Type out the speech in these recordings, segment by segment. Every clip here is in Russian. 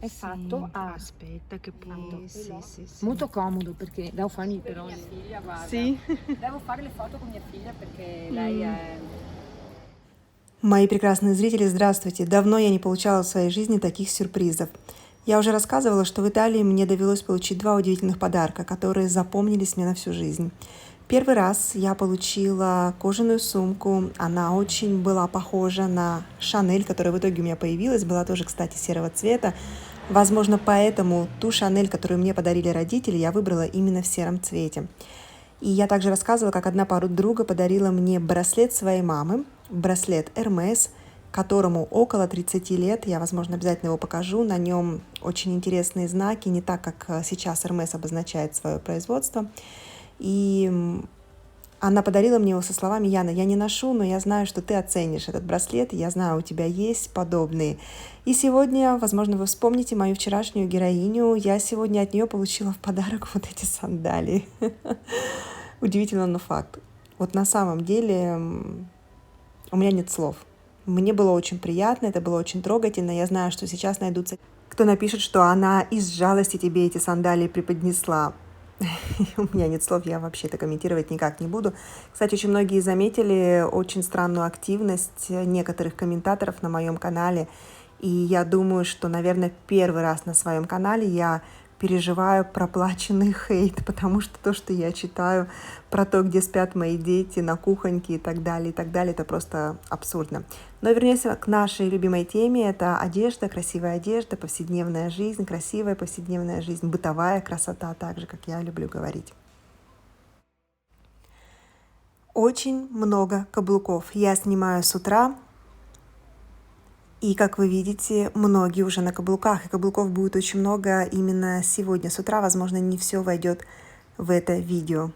è fatto a aspetta che caldo. poi sì, sì, sì. Molto comodo perché devo farmi però mia figlia, guarda. Sì. Devo fare le foto con mia figlia perché lei Mm. è... Мои прекрасные зрители, здравствуйте! Давно я не получала в своей жизни таких сюрпризов. Я уже рассказывала, что в Италии мне довелось получить два удивительных подарка, которые запомнились мне на всю жизнь. Первый раз я получила кожаную сумку. Она очень была похожа на Шанель, которая в итоге у меня появилась. Была тоже, кстати, серого цвета. Возможно, поэтому ту Шанель, которую мне подарили родители, я выбрала именно в сером цвете. И я также рассказывала, как одна подруга подарила мне браслет своей мамы, браслет Hermes, которому около 30 лет. Я, возможно, обязательно его покажу. На нем очень интересные знаки, не так, как сейчас Hermes обозначает свое производство. И она подарила мне его со словами: «Яна, я не ношу, но я знаю, что ты оценишь этот браслет, я знаю, у тебя есть подобные». И сегодня, возможно, вы вспомните мою вчерашнюю героиню. Я сегодня от нее получила в подарок вот эти сандалии. Удивительно, но факт. Вот на самом деле у меня нет слов. Мне было очень приятно, это было очень трогательно. Я знаю, что сейчас найдутся, кто напишет, что она из жалости тебе эти сандалии преподнесла. У меня нет слов, я вообще это комментировать никак не буду. Кстати, очень многие заметили очень странную активность некоторых комментаторов на моем канале. И я думаю, что, наверное, первый раз на своем канале я переживаю проплаченный хейт, потому что то, что я читаю про то, где спят мои дети, на кухоньке и так далее, это просто абсурдно. Но вернемся к нашей любимой теме. Это одежда, красивая одежда, повседневная жизнь, красивая повседневная жизнь, бытовая красота, так же, как я люблю говорить. Очень много каблуков я снимаю с утра. И, как вы видите, многие уже на каблуках, и каблуков будет очень много именно сегодня с утра. Возможно, не все войдет в это видео.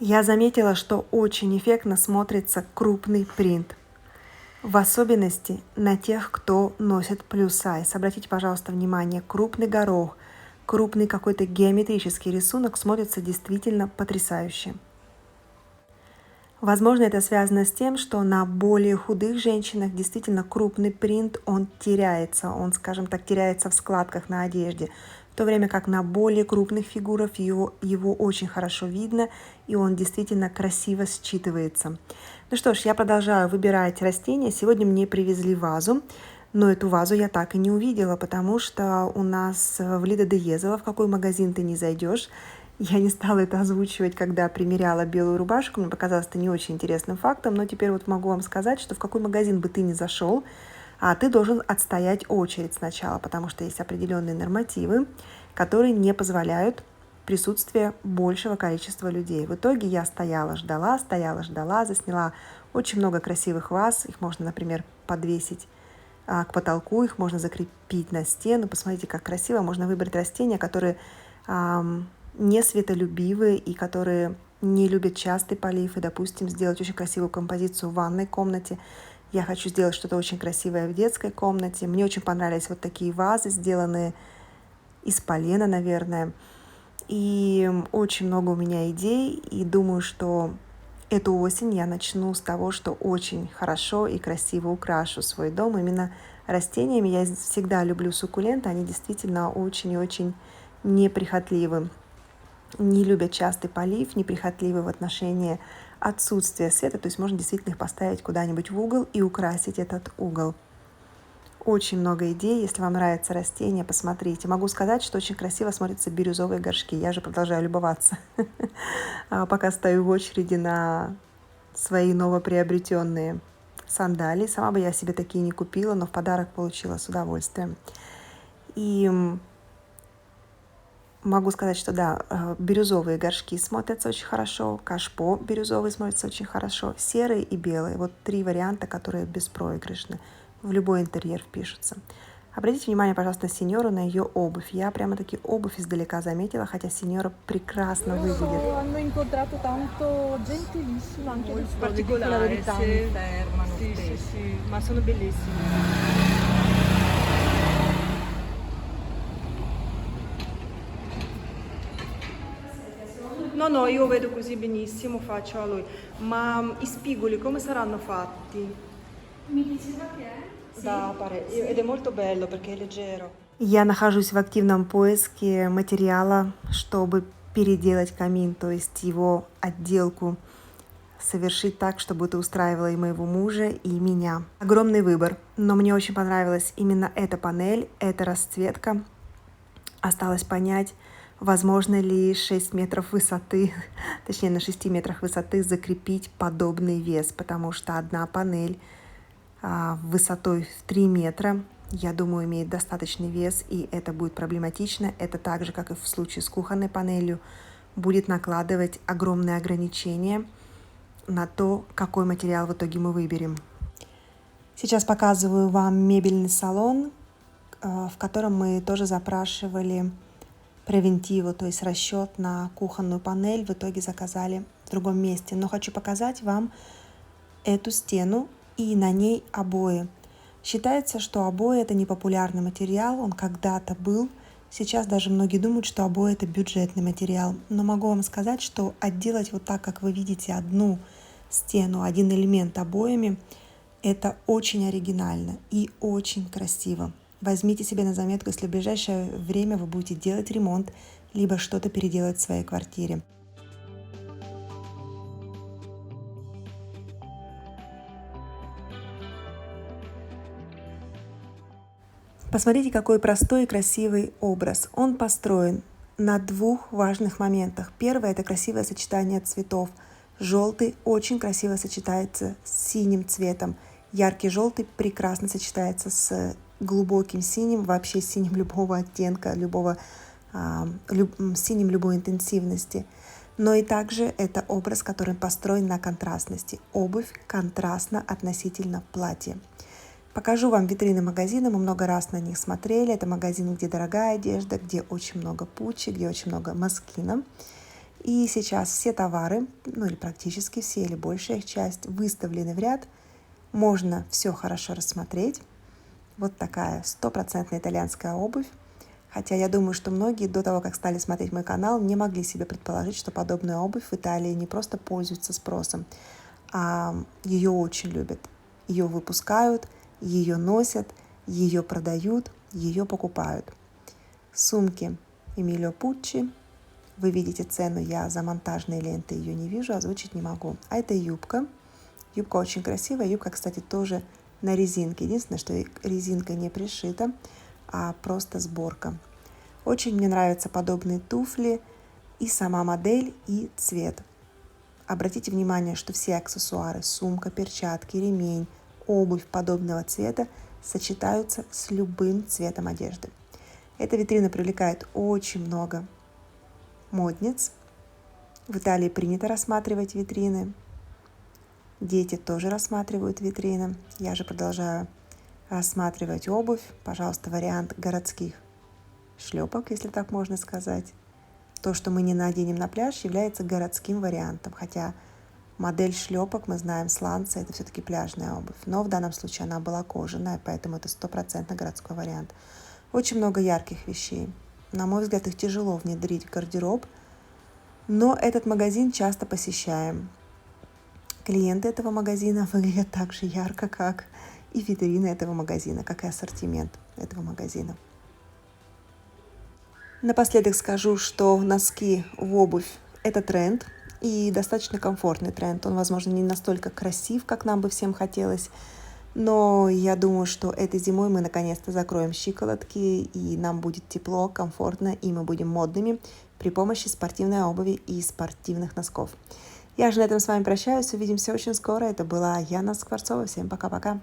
Я заметила, что очень эффектно смотрится крупный принт. В особенности на тех, кто носит плюс-сайз. Обратите, пожалуйста, внимание, крупный горох, крупный какой-то геометрический рисунок смотрится действительно потрясающе. Возможно, это связано с тем, что на более худых женщинах действительно крупный принт, он теряется, он, скажем так, теряется в складках на одежде, в то время как на более крупных фигурах его очень хорошо видно, и он действительно красиво считывается. Ну что ж, я продолжаю выбирать растения. Сегодня мне привезли вазу, но эту вазу я так и не увидела, потому что у нас в Лидо де Езело, в какой магазин ты не зайдешь, я не стала это озвучивать, когда примеряла белую рубашку. Мне показалось это не очень интересным фактом, но теперь вот могу вам сказать, что в какой магазин бы ты ни зашел, ты должен отстоять очередь сначала, потому что есть определенные нормативы, которые не позволяют присутствие большего количества людей. В итоге я стояла, ждала, засняла очень много красивых ваз. Их можно, например, подвесить к потолку, их можно закрепить на стену. Посмотрите, как красиво. Можно выбрать растения, которые не светолюбивые и которые не любят частый полив. И, допустим, сделать очень красивую композицию в ванной комнате. Я хочу сделать что-то очень красивое в детской комнате. Мне очень понравились вот такие вазы, сделанные из полена, наверное. И очень много у меня идей. И думаю, что эту осень я начну с того, что очень хорошо и красиво украшу свой дом именно растениями. Я всегда люблю суккуленты. Они действительно очень и очень неприхотливы. Не любят частый полив, неприхотливы в отношении отсутствия света. То есть можно действительно их поставить куда-нибудь в угол и украсить этот угол. Очень много идей. Если вам нравятся растения, посмотрите. Могу сказать, что очень красиво смотрятся бирюзовые горшки. Я же продолжаю любоваться. Пока стою в очереди на свои новоприобретенные сандалии. Сама бы я себе такие не купила, но в подарок получила с удовольствием. И могу сказать, что да, бирюзовые горшки смотрятся очень хорошо, кашпо бирюзовый смотрится очень хорошо, серый и белый. Вот три варианта, которые беспроигрышны. В любой интерьер впишутся. Обратите внимание, пожалуйста, на сеньору, на ее обувь. Я прямо-таки обувь издалека заметила, хотя сеньора прекрасно выглядит. Hanno incontrato tanto gentilissimo, anche Molto adesso, vi dico la particolare, verità, sì. mi fermano Sì, sì, spesso. sì, ma sono bellissimi. No, no, io vedo così benissimo, faccio a lui. Ma i spigoli come saranno fatti? Mi diceva che è? Da ed è molto bello perché è leggero. Я нахожусь в активном поиске материала, чтобы переделать камин, то есть его отделку совершить так, чтобы это устраивало и моего мужа, и меня. Огромный выбор, но мне очень понравилась именно эта панель, эта расцветка. Осталось понять, возможно ли 6 метров высоты, точнее на 6 метрах высоты закрепить подобный вес, потому что одна панель высотой в 3 метра, я думаю, имеет достаточный вес, и это будет проблематично. Это так же, как и в случае с кухонной панелью, будет накладывать огромные ограничения на то, какой материал в итоге мы выберем. Сейчас показываю вам мебельный салон, в котором мы тоже запрашивали превентиву, то есть расчет на кухонную панель, в итоге заказали в другом месте. Но хочу показать вам эту стену и на ней обои. Считается, что обои это не популярный материал, он когда-то был. Сейчас даже многие думают, что обои это бюджетный материал. Но могу вам сказать, что отделать вот так, как вы видите, одну стену, один элемент обоями, это очень оригинально и очень красиво. Возьмите себе на заметку, если в ближайшее время вы будете делать ремонт, либо что-то переделать в своей квартире. Посмотрите, какой простой и красивый образ. Он построен на двух важных моментах. Первое – это красивое сочетание цветов. Желтый очень красиво сочетается с синим цветом. Яркий желтый прекрасно сочетается с глубоким синим, вообще синим любого оттенка, синим любой интенсивности. Но и также это образ, который построен на контрастности. Обувь контрастна относительно платья. Покажу вам витрины магазина, мы много раз на них смотрели. Это магазин, где дорогая одежда, где очень много пучи, где очень много москина. И сейчас все товары, ну или практически все, или большая их часть, выставлены в ряд. Можно все хорошо рассмотреть. Вот такая 100% итальянская обувь. Хотя я думаю, что многие до того, как стали смотреть мой канал, не могли себе предположить, что подобная обувь в Италии не просто пользуется спросом, а ее очень любят. Ее выпускают, ее носят, ее продают, ее покупают. Сумки Эмилио Пуччи. Вы видите цену, я за монтажные ленты ее не вижу, озвучить не могу. А это юбка. Юбка очень красивая. Юбка, кстати, тоже на резинке. Единственное, что резинка не пришита, а просто сборка. Очень мне нравятся подобные туфли и сама модель, и цвет. Обратите внимание, что все аксессуары, сумка, перчатки, ремень, обувь подобного цвета сочетаются с любым цветом одежды. Эта витрина привлекает очень много модниц. В Италии принято рассматривать витрины. Дети тоже рассматривают витрины. Я же продолжаю рассматривать обувь. Пожалуйста, вариант городских шлепок, если так можно сказать. То, что мы не наденем на пляж, является городским вариантом. Хотя модель шлепок, мы знаем, сланцы, это все-таки пляжная обувь. Но в данном случае она была кожаная, поэтому это 100% городской вариант. Очень много ярких вещей. На мой взгляд, их тяжело внедрить в гардероб, но этот магазин часто посещаем. Клиенты этого магазина выглядят так же ярко, как и витрины этого магазина, как и ассортимент этого магазина. Напоследок скажу, что носки в обувь – это тренд и достаточно комфортный тренд. Он, возможно, не настолько красив, как нам бы всем хотелось, но я думаю, что этой зимой мы наконец-то закроем щиколотки, и нам будет тепло, комфортно, и мы будем модными при помощи спортивной обуви и спортивных носков. Я же на этом с вами прощаюсь. Увидимся очень скоро. Это была Яна Скворцова. Всем пока-пока.